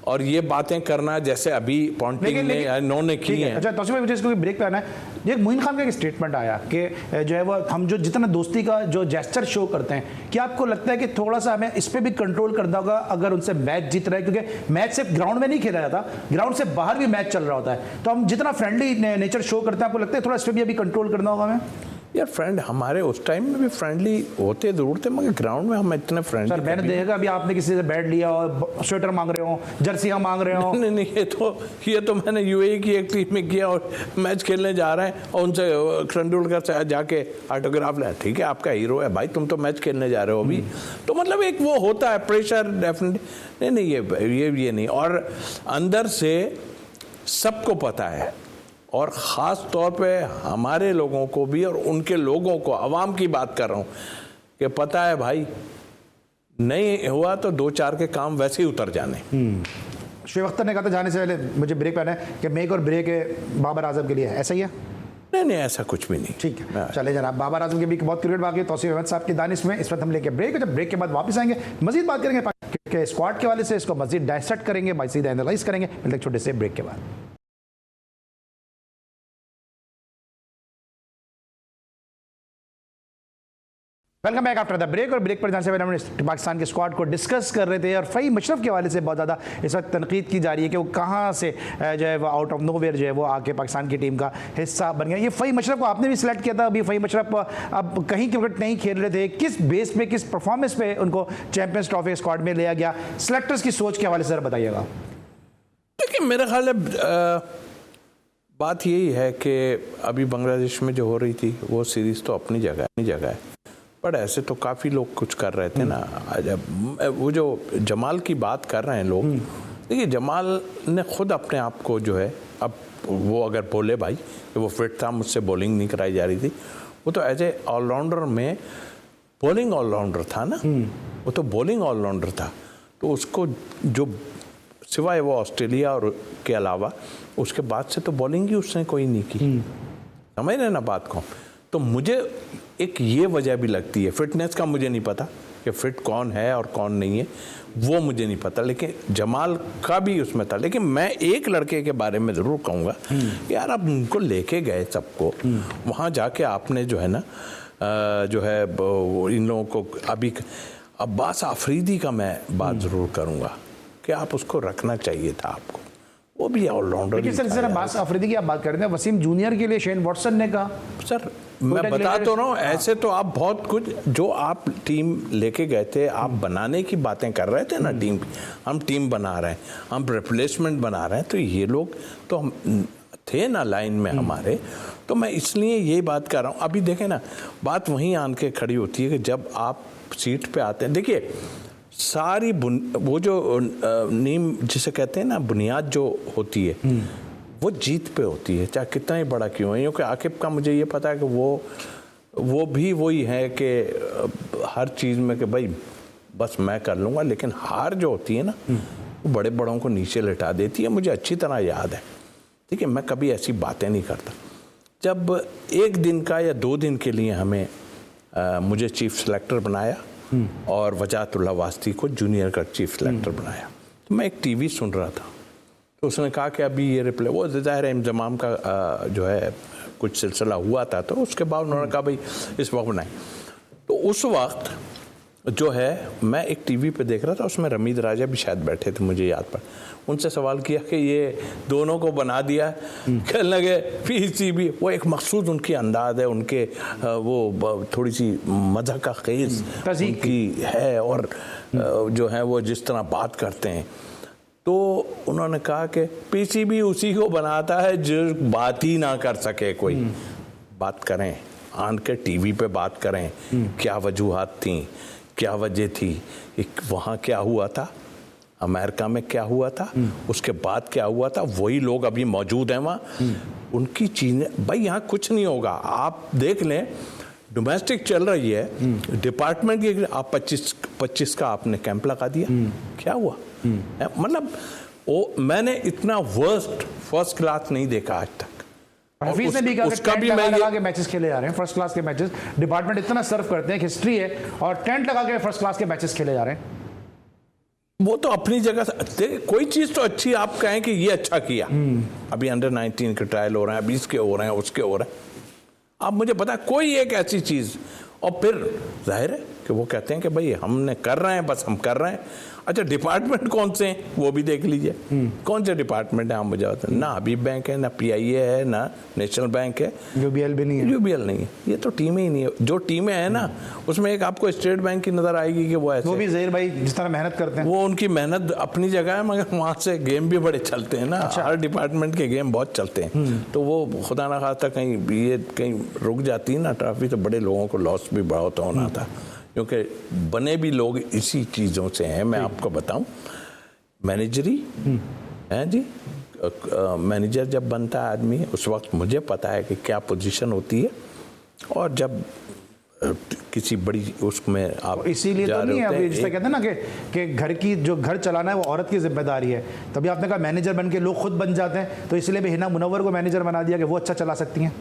और ये बातें करना जैसे अभी पॉन्टिंग ने इन्होंने की हैं। अच्छा तौसीफ भाई, मुझे इसको ब्रेक पे आना है। एक मोइन खान का एक स्टेटमेंट आया कि जो है वो हम जो जितना दोस्ती का जो जेस्चर शो करते हैं, क्या आपको लगता है कि थोड़ा सा हमें इस पर भी कंट्रोल करना होगा अगर उनसे मैच जीत रहा है? क्योंकि मैच सिर्फ ग्राउंड में नहीं खेला जाता, ग्राउंड से बाहर भी मैच चल रहा होता है, तो हम जितना फ्रेंडली नेचर शो करते हैं, आपको लगता है थोड़ा इस पर भी अभी कंट्रोल करना होगा हमें? यार फ्रेंड हमारे उस टाइम में भी फ्रेंडली होते जरूर थे, मगर ग्राउंड में हम इतने फ्रेंडली। सर मैंने देखा अभी आपने किसी से बैट लिया और स्वेटर मांग रहे हो, जर्सियां मांग रहे हो। नहीं, ये तो मैंने यूएई की एक टीम में किया और मैच खेलने जा रहे हैं और उनसे तेंदुलकर से जाके ऑटोग्राफ ले। ठीक है, आपका हीरो है भाई, तुम तो मैच खेलने जा रहे हो अभी, तो मतलब एक वो होता है प्रेशर डेफिनेटली। नहीं ये नहीं, और अंदर से सबको पता है, और ख़ास तौर पे हमारे लोगों को भी और उनके लोगों को, अवाम की बात कर रहा हूँ, कि पता है भाई नहीं हुआ तो 2-4 के काम वैसे ही उतर जाने। शुएब अख्तर ने कहा था जाने से पहले मुझे ब्रेक पे आना है कि मेक और ब्रेक है बाबर आजम के लिए, ऐसा ही है? नहीं ऐसा कुछ भी नहीं। ठीक है, चले जनाब, बाबर आजम के भी बहुत क्रिकेट बाकी है, तौसीफ अहमद साहब की दानिश में। इस वक्त हम लेके ब्रेक, जब ब्रेक के बाद वापस आएंगे मजीद बात करेंगे के स्क्वाड के वाले से, इसको मजीद डायसेक्ट करेंगे, मजीद एनालाइज करेंगे। मिलते छोटे से ब्रेक के बाद। Welcome back after the break. और ब्रेक पर जाने से पहले हम पाकिस्तान के स्क्वाड को डिस्कस कर रहे थे और फ़हीम अशरफ के हवाले से बहुत ज़्यादा इस वक्त तनकीद की जा रही है कि वो कहाँ से जो है वो आउट ऑफ नोवेयर जो है वो आके पाकिस्तान की टीम का हिस्सा बन गया। ये फ़हीम अशरफ को आपने भी सिलेक्ट किया था, अभी फ़हीम अशरफ अब कहीं क्रिकेट नहीं खेल रहे थे, किस बेस पे, किस परफॉर्मेंस पे उनको चैंपियंस ट्रॉफी स्क्वाड में लिया गया? सिलेक्टर्स की सोच के हवाले से बताइएगा। देखिए मेरा ख्याल है बात यही है कि अभी बांग्लादेश में जो हो रही थी वो सीरीज़ तो अपनी जगह है, पर ऐसे तो काफ़ी लोग कुछ कर रहे थे ना। वो जो जमाल की बात कर रहे हैं लोग, देखिए जमाल ने खुद अपने आप को जो है, अब वो अगर बोले भाई कि वो फिट था, मुझसे बॉलिंग नहीं कराई जा रही थी, वो तो एज ए ऑलराउंडर में बॉलिंग ऑलराउंडर था ना, वो तो बॉलिंग ऑलराउंडर था। तो उसको जो सिवाय वो ऑस्ट्रेलिया और के अलावा उसके बाद से तो बॉलिंग ही उसने कोई नहीं की। समझ रहे ना बात को? तो मुझे एक ये वजह भी लगती है, फिटनेस का मुझे नहीं पता कि फिट कौन है और कौन नहीं है, वो मुझे नहीं पता, लेकिन जमाल का भी उसमें था। लेकिन मैं एक लड़के के बारे में ज़रूर कहूँगा, यार आप उनको लेके गए सबको, वहाँ जाके आपने जो है ना जो है इन लोगों को, अभी अब्बास आफरीदी का मैं बात ज़रूर करूँगा कि आप उसको रखना चाहिए था आपको, वो भी ऑलराउंडर। लेकिन सर अब्बास आफरीदी की आप बात कर रहे हैं, वसीम जूनियर के लिए शेन वॉटसन ने कहा। सर मैं बता तो रहा हूँ, ऐसे तो आप बहुत कुछ जो आप टीम लेके गए थे, आप बनाने की बातें कर रहे थे ना, टीम हम टीम बना रहे हैं, हम रिप्लेसमेंट बना रहे हैं, तो ये लोग तो हम थे ना लाइन में हमारे, तो मैं इसलिए ये बात कर रहा हूँ। अभी देखें ना, बात वहीं आन के खड़ी होती है कि जब आप सीट पे आते हैं, देखिए सारी वो जो नीम जिसे कहते हैं ना, बुनियाद जो होती है वो जीत पे होती है, चाहे कितना ही बड़ा क्यों है। क्योंकि आकिब का मुझे ये पता है कि वो भी वही है कि हर चीज़ में कि भाई बस मैं कर लूँगा, लेकिन हार जो होती है ना वो बड़े बड़ों को नीचे लिटा देती है, मुझे अच्छी तरह याद है। ठीक है, मैं कभी ऐसी बातें नहीं करता। जब 1 दिन का या 2 दिन के लिए हमें मुझे चीफ सेलेक्टर बनाया और वजातुल्लाह वास्ती को जूनियर का चीफ सेलेक्टर बनाया, तो मैं एक टीवी सुन रहा था, तो उसने कहा कि अभी ये रिप्ले, वो ज़ाहिर है इंजमाम का जो है कुछ सिलसिला हुआ था, तो उसके बाद उन्होंने कहा भाई इस वक्त बनाए। तो उस वक्त जो है मैं एक टीवी पे देख रहा था, उसमें रमीद राजा भी शायद बैठे थे, मुझे याद पड़ा। उनसे सवाल किया कि ये दोनों को बना दिया, कहने लगे पीसीबी, वो एक मखसूस उनकी अंदाज है, उनके वो थोड़ी सी मज़ा का खेज उनकी है, और जो है वो जिस तरह बात करते हैं, तो उन्होंने कहा कि पीसीबी उसी को बनाता है जो बात ही ना कर सके कोई। बात करें, आन के टीवी पे बात करें, क्या वजूहात थी, क्या वजह थी, वहाँ क्या हुआ था, अमेरिका में क्या हुआ था, उसके बाद क्या हुआ था, वही लोग अभी मौजूद हैं वहाँ, उनकी चीज़ें। भाई यहाँ कुछ नहीं होगा, आप देख लें, डोमेस्टिक चल रही है, डिपार्टमेंट की आप 25 का आपने कैंप लगा दिया, क्या हुआ? मतलब मैंने इतना फर्स्ट क्लास नहीं देखा आज तक। हफीज ने भी कहा उसका भी मैं लगा के मैचेस खेले जा रहे हैं, फर्स्ट क्लास के मैचेस डिपार्टमेंट इतना सर्व करते हैं, हिस्ट्री है, और टेंट लगा के फर्स्ट क्लास के मैचेस खेले जा रहे हैं। वो तो अपनी जगह कोई चीज तो अच्छी आप कहें कि ये अच्छा किया, अभी अंडर 19 के ट्रायल हो रहे हैं, अभी इसके हो रहे हैं, उसके हो रहे हैं। आप मुझे पता कोई एक ऐसी चीज, और फिर जाहिर है कि वो कहते हैं कि भाई हमने कर रहे हैं, बस हम कर रहे हैं। अच्छा, डिपार्टमेंट कौन से हैं वो भी देख लीजिए, कौन से डिपार्टमेंट है। हम मुझे बताते ना हबीब बैंक है, ना PIA है, ना नेशनल बैंक है, UBL भी नहीं है। UBL नहीं है, ये तो टीमें ही नहीं है। जो टीमें हैं ना उसमें एक आपको स्टेट बैंक की नजर आएगी कि वो ऐसे, वो भी ज़हीर भाई जिस तरह मेहनत करते हैं, वो उनकी मेहनत अपनी जगह है, मगर वहाँ से गेम भी बड़े चलते हैं ना। हर डिपार्टमेंट के गेम बहुत चलते हैं, तो वो खुदा ना खास्ता कहीं रुक जाती है ना ट्रॉफी, तो बड़े लोगों को लॉस भी बहुत होना था, क्योंकि बने भी लोग इसी चीज़ों से हैं। मैं आपको बताऊं, मैनेजरी है जी, मैनेजर जब बनता है आदमी उस वक्त मुझे पता है कि क्या पोजीशन होती है, और जब किसी बड़ी उसमें आप इसीलिए तो नहीं है अभी जिससे कहते हैं ना कि घर की जो घर चलाना है वो औरत की जिम्मेदारी है। तभी आपने कहा मैनेजर बन के लोग खुद बन जाते हैं, तो इसलिए भी हिना मुनव्वर को मैनेजर बना दिया कि वो अच्छा चला सकती हैं।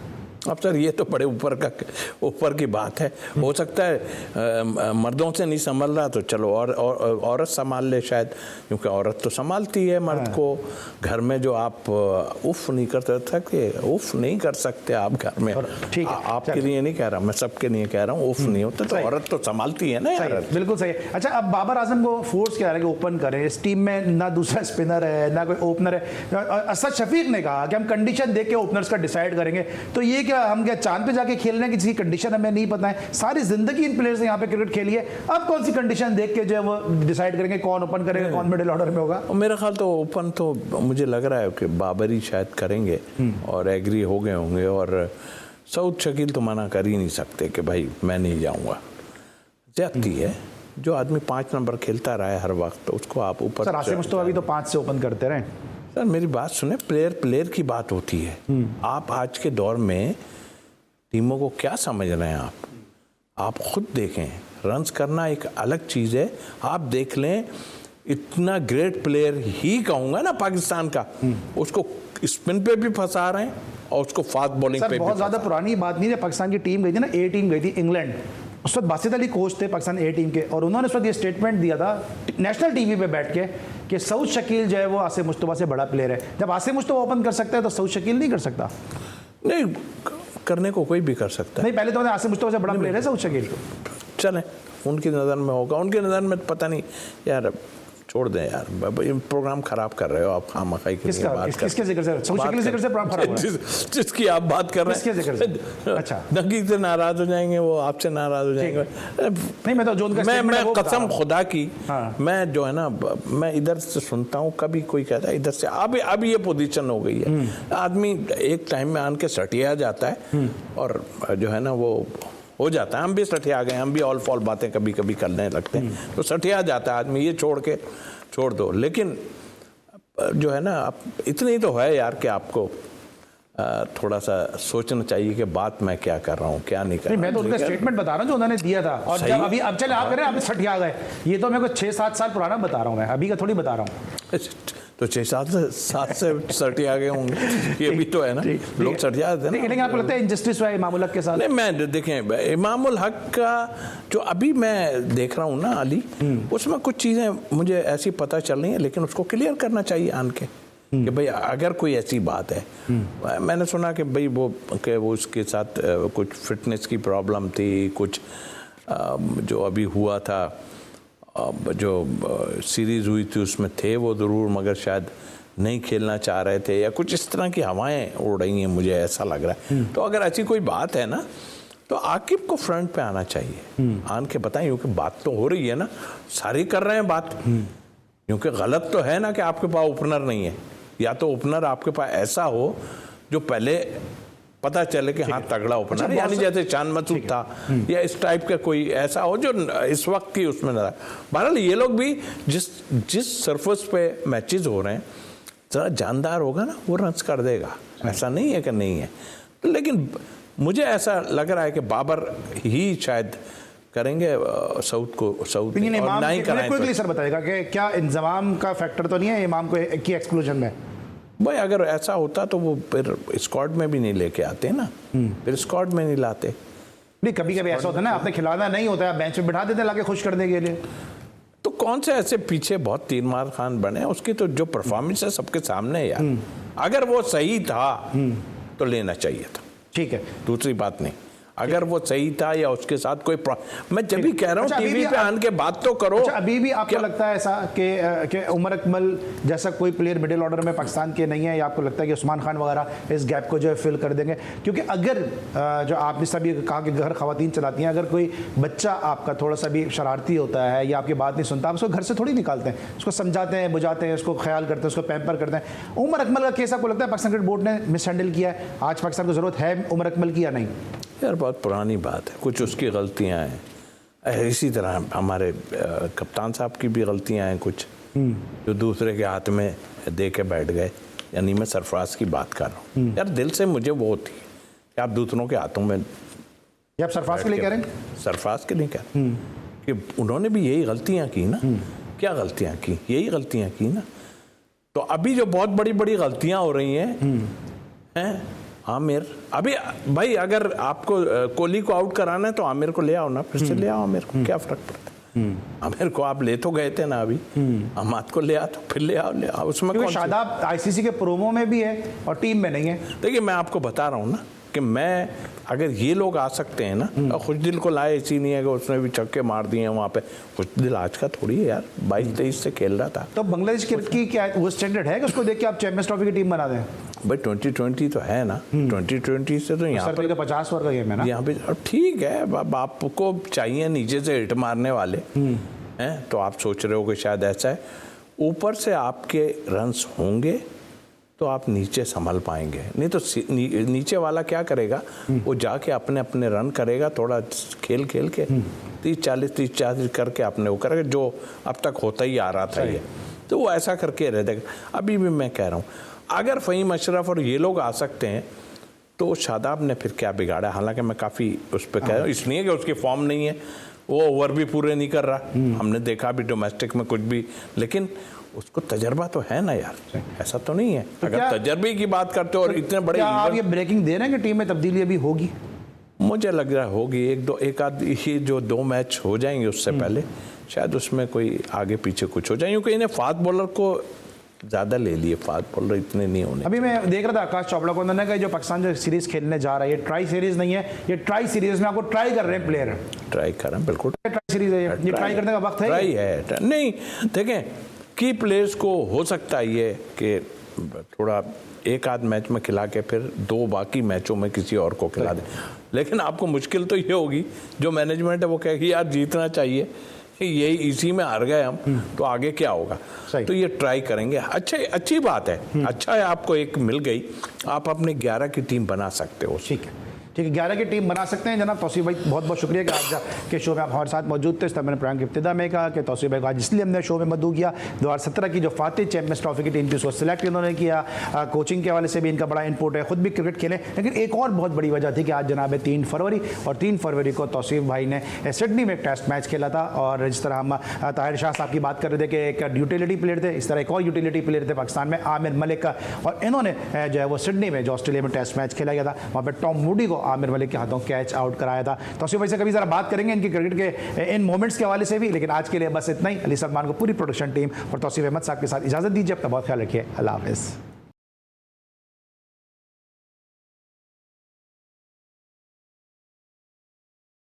अब सर ये तो बड़े ऊपर की बात है। हो सकता है मर्दों से नहीं संभल रहा तो चलो और औरत संभाल ले शायद, क्योंकि औरत तो संभालती है मर्द को घर में। जो आप उफ नहीं कर सकते, उफ नहीं कर सकते आप घर में, ठीक है, आपके लिए नहीं कह रहा, मैं सबके लिए कह रहा हूँ, उफ नहीं होता तो औरत तो संभालती है ना यार। बिल्कुल सही है। अच्छा, अब बाबर आजम को फोर्स किया कि ओपन करें, इस टीम में ना दूसरा स्पिनर है ना कोई ओपनर है। असद शफीक ने कहा कि हम कंडीशन देख के ओपनर्स का डिसाइड करेंगे, तो ये हम क्या चांद पे जाके खेल रहे हैं, किसी की कंडीशन हमें नहीं पता है। सारी जिंदगी इन प्लेयर्स ने यहाँ पे क्रिकेट खेली है, अब कौन सी कंडीशन देख के जो है वो डिसाइड करेंगे कौन ओपन करेगा, कौन मिडिल ऑर्डर में होगा। मेरा ख्याल तो ओपन तो मुझे लग रहा है कि बाबर ही शायद करेंगे और एग्री हो गए होंगे, और सऊद शकील तो मना कर ही नहीं सकते कि भाई मैं नहीं जाऊंगा। ज्यादती है, जो आदमी 5 नंबर खेलता रहा है हर वक्त, तो उसको आप ऊपर। सर आसिम मुस्तफा भी तो 5 से ओपन करते रहे। सर मेरी बात सुने, प्लेयर की बात होती है। आप आज के दौर में टीमों को क्या समझ रहे हैं आप खुद देखें। रन्स करना एक अलग चीज़ है। आप देख लें, इतना ग्रेट प्लेयर ही कहूँगा ना पाकिस्तान का, उसको स्पिन पे भी फंसा रहे हैं और उसको फास्ट बॉलिंग पे भी। बहुत ज़्यादा पुरानी बात नहीं है, पाकिस्तान की टीम गई थी ना, A टीम गई थी इंग्लैंड, उस वक्त बासित अली कोच थे पाकिस्तान A टीम के, और उन्होंने उस वक्त ये स्टेटमेंट दिया था नेशनल टीवी पे बैठ के कि सऊद शकील जो है वो आसिम मुस्तफा से बड़ा प्लेयर है। जब आसिम मुस्तफा ओपन कर सकता है तो सऊद शकील नहीं कर सकता। नहीं, करने को कोई भी कर सकता है। नहीं, पहले तो आसिम मुस्तफा से बड़ा प्लेयर है सऊद शकील। चलें, उनकी नज़र में होगा, उनकी नज़र में पता नहीं यार, छोड़ दें यार, प्रोग्राम खराब कर रहे हो आप खामखाई की बात। किसके जिक्र से? सऊद शकील जिक्र से प्रोग्राम खराब हो रहा है? जिसकी आप बात कर रहे हैं, किसके जिक्र से? अच्छा, नकी से नाराज हो जाएंगे, वो आपसे नाराज हो जाएंगे। नहीं, मैं तो जो उनका मैं कसम खुदा की, हाँ। मैं जो है ना, मैं इधर से सुनता हूँ, कभी कोई कहता है इधर से। अब ये पोजीशन हो गई है, आदमी एक टाइम में आन के सटिया जाता है और जो है ना वो हो जाता है। हम भी सटिया गए, हम भी ऑल फॉल बातें कभी कभी करने लगते हैं, तो सटिया जाता है आदमी, ये छोड़ दो। लेकिन जो है ना, आप इतनी ही तो है यार कि आपको थोड़ा सा सोचना चाहिए कि बात मैं क्या कर रहा हूँ, क्या नहीं कर रहा हूँ। मैं तो उनका स्टेटमेट बता रहा हूँ जो उन्होंने दिया था, और जब अभी अब चले आप करें, आप सटिया गए, ये तो मेरे को 6-7 साल पुराना बता रहा हूँ, मैं अभी का थोड़ी बता रहा हूँ। तो 6-7 से सटिया गए होंगे, ये भी तो है ना, लोग सटिया जाते हैं ना। लेकिन आपको लगता है इंजस्टिस हुआ है इमामुल हक के साथ? नहीं, मैं देखें इमामुल हक का जो अभी मैं देख रहा हूँ ना अली, उसमें कुछ चीज़ें मुझे ऐसी पता चल रही हैं, लेकिन उसको क्लियर करना चाहिए आन के कि भाई अगर कोई ऐसी बात है। मैंने सुना कि भाई वो उसके साथ कुछ फिटनेस की प्रॉब्लम थी, कुछ जो अभी हुआ था, जो सीरीज़ हुई थी उसमें थे वो ज़रूर, मगर शायद नहीं खेलना चाह रहे थे, या कुछ इस तरह की हवाएं उड़ रही हैं, मुझे ऐसा लग रहा है। तो अगर ऐसी कोई बात है ना, तो आकिब को फ्रंट पे आना चाहिए, आन के बताएं, क्योंकि बात तो हो रही है ना, सारे कर रहे हैं बात। क्योंकि गलत तो है ना कि आपके पास ओपनर नहीं है, या तो ओपनर आपके पास ऐसा हो जो पहले पता चले कि हाँ तगड़ा ओपनर, यानी जैसे चांद मसूद था, या इस टाइप का कोई ऐसा हो जो इस वक्त की उसमें नजर। बहरहाल ये लोग भी जिस सरफेस पे मैचेस हो रहे हैं, जरा जानदार होगा ना, वो रन्स कर देगा, ऐसा नहीं है कि नहीं है। तो लेकिन मुझे ऐसा लग रहा है कि बाबर ही शायद करेंगे सऊद नहीं कराएंगे। सर बताएगा कि क्या इंतजाम का फैक्टर तो नहीं है इमाम को की एक्सक्लूजन में? भाई अगर ऐसा होता तो वो फिर स्क्वाड में भी नहीं लेके आते ना, फिर स्क्वाड में नहीं लाते। नहीं, कभी कभी ऐसा होता है ना, आपने खिलाना नहीं होता है, बेंच पे बिठा देते लाके खुश करने के लिए। तो कौन से ऐसे पीछे बहुत तीरमार खान बने, उसकी तो जो परफॉर्मेंस है सबके सामने है यार। अगर वो सही था तो लेना चाहिए था, ठीक है, दूसरी बात नहीं। अगर वो सही था या उसके साथ कोई मैं जब भी कह रहा हूँ टीवी पे आन के बात तो करो। अच्छा, अभी भी आपको लगता है ऐसा कि उमर अकमल जैसा कोई प्लेयर मिडिल ऑर्डर में पाकिस्तान के नहीं है, या आपको लगता है कि उस्मान खान वगैरह इस गैप को जो है फिल कर देंगे? क्योंकि अगर जो आपने सभी कहा कि घर खवातीन चलाती हैं, अगर कोई बच्चा आपका थोड़ा सा भी शरारती होता है या आपकी बात नहीं सुनता, आप उसको घर से थोड़ी निकालते हैं, उसको समझाते हैं, बुझाते हैं, उसको ख्याल करते हैं, उसको पैम्पर करते हैं। उमर अकमल का केस आपको लगता है पाकिस्तान क्रिकेट बोर्ड ने मिस हैंडल किया है? आज पाकिस्तान को जरूरत है उमर अकमल की या नहीं? यार बहुत पुरानी बात है, कुछ उसकी गलतियां हैं, इसी तरह हमारे कप्तान साहब की भी गलतियां हैं कुछ, जो दूसरे के हाथ में दे के बैठ गए। यानी मैं सरफराज की बात कर रहा हूँ यार, दिल से मुझे वो होती है कि आप दूसरों के हाथों में। ये आप सरफराज के लिए कह रहे हैं? सरफराज के लिए कह रहे हैं कि उन्होंने भी यही गलतियां की ना। क्या गलतियां की? यही गलतियां की ना। तो अभी जो बहुत बड़ी बड़ी गलतियां हो रही हैं आमिर, अभी भाई अगर आपको कोहली को आउट कराना है तो आमिर को ले आओ ना, फिर से ले आओ आमिर को, क्या फर्क पड़ता है? आमिर को आप ले तो गए थे ना, अभी अहमद को ले आओ तो फिर ले आओ उसमें कौन? शादाब आईसीसी के प्रोमो में भी है और टीम में नहीं है। देखिए मैं आपको बता रहा हूँ ना कि मैं, अगर ये लोग आ सकते हैं ना, खुशदिल को लाए इसी नहीं है कि उसने भी छक्के मार दिए वहाँ पे। खुशदिल आज का थोड़ी है यार, 22-23 से खेल रहा था। तो बांग्लादेश क्रिकेट की क्या वो स्टैंडर्ड है कि उसको देख के आप चैंपियंस ट्रॉफी की टीम बना दें? भाई 2020 तो है ना, 2020 से तो यहाँ पर 50 ओवर का गेम है ना, यहाँ पे ठीक है। अब आपको चाहिए नीचे से हिट मारने वाले हैं, तो आप सोच रहे हो कि शायद ऐसा है, ऊपर से आपके रन्स होंगे तो आप नीचे संभल पाएंगे। नहीं तो नीचे वाला क्या करेगा, वो जाके अपने अपने रन करेगा, थोड़ा खेल खेल के 30-40 करके अपने वो करेगा, जो अब तक होता ही आ रहा था ये। तो वो ऐसा करके रह देगा। अभी भी मैं कह रहा हूँ, अगर फ़हीम अशरफ और ये लोग आ सकते हैं तो शादाब ने फिर क्या बिगाड़ा? हालांकि मैं काफ़ी उस पर कह रहा हूँ, इसलिए कि उसकी फॉर्म नहीं है, वो ओवर भी पूरे नहीं कर रहा, हमने देखा भी डोमेस्टिक में कुछ भी, लेकिन उसको तजर्बा तो है ना यार, ऐसा तो नहीं है। तो अगर तजर्बे की बात करते हो और इतने बड़े, आप ये ब्रेकिंग दे रहे हैं कि टीम में तब्दीली अभी होगी? मुझे लग रहा है होगी, एक आध ही जो 2 मैच हो जाएंगे उससे पहले शायद उसमें कोई आगे पीछे कुछ हो जाए, क्योंकि इन्हें फास्ट बॉलर को ज़्यादा ले लिए, फास्ट बॉलर इतने नहीं होने। अभी मैं देख रहा था आकाश चोपड़ा को, उन्होंने कहा जो पाकिस्तान जो सीरीज खेलने जा रहा है, ये ट्राई सीरीज नहीं है, ये ट्राई सीरीज में आपको ट्राई कर रहे हैं प्लेयर, ट्राई कर रहे हैं, बिल्कुल ट्राई सीरीज है, ये ट्राई करने का वक्त है, ट्राई है। नहीं देखें, की प्लेयर्स को हो सकता है ये कि थोड़ा एक आध मैच में खिला के फिर 2 बाकी मैचों में किसी और को खिला दे, लेकिन आपको मुश्किल तो ये होगी, जो मैनेजमेंट है वो कहेगी यार जीतना चाहिए, यही इसी में हार गए हम, तो आगे क्या होगा? तो ये ट्राई करेंगे। अच्छी बात है, अच्छा है आपको एक मिल गई, आप अपने 11 की टीम बना सकते हो। ठीक है, ठीक है, 11 की टीम बना सकते हैं। जनाब तौसीफ भाई बहुत बहुत शुक्रिया कि आज के शो में आप हमारे साथ मौजूद थे। इस तरह मैंने प्रोग्राम की इब्तिदा में कहा कि तौसीफ भाई को आज इसलिए हमने शो में मदऊ किया, 2017 की जो फातिह चैंपियंस ट्रॉफी की टीम थी उसको सिलेक्ट इन्होंने किया, कोचिंग के हवाले से भी इनका बड़ा इनपुट है, खुद भी क्रिकेट खेले। लेकिन एक और बहुत बड़ी वजह थी कि आज जनाब 3 फरवरी और 3 फरवरी को तौसीफ भाई ने सिडनी में एक टेस्ट मैच खेला था, और जिस तरह हम ताहिर शाह साहब की बात कर रहे थे कि एक यूटिलिटी प्लेयर थे, इस तरह एक और यूटिलिटी प्लेयर थे पाकिस्तान में आमिर मलिक का, और इन्होंने जो है वो सिडनी में जो ऑस्ट्रेलिया में टेस्ट मैच खेला गया था, वहाँ पर टॉम मूडी को आमिर मलिक के हाथों कैच आउट कराया था। तौसीफ भाई से कभी जरा बात करेंगे इनकी क्रिकेट के इन मोमेंट्स के हवाले से भी, लेकिन आज के लिए बस इतना ही। अली सलमान को, पूरी प्रोडक्शन टीम और तौसीफ अहमद साहब के साथ इजाजत दीजिए। अपना बहुत ख्याल रखिए। अल्लाह हाफिज़।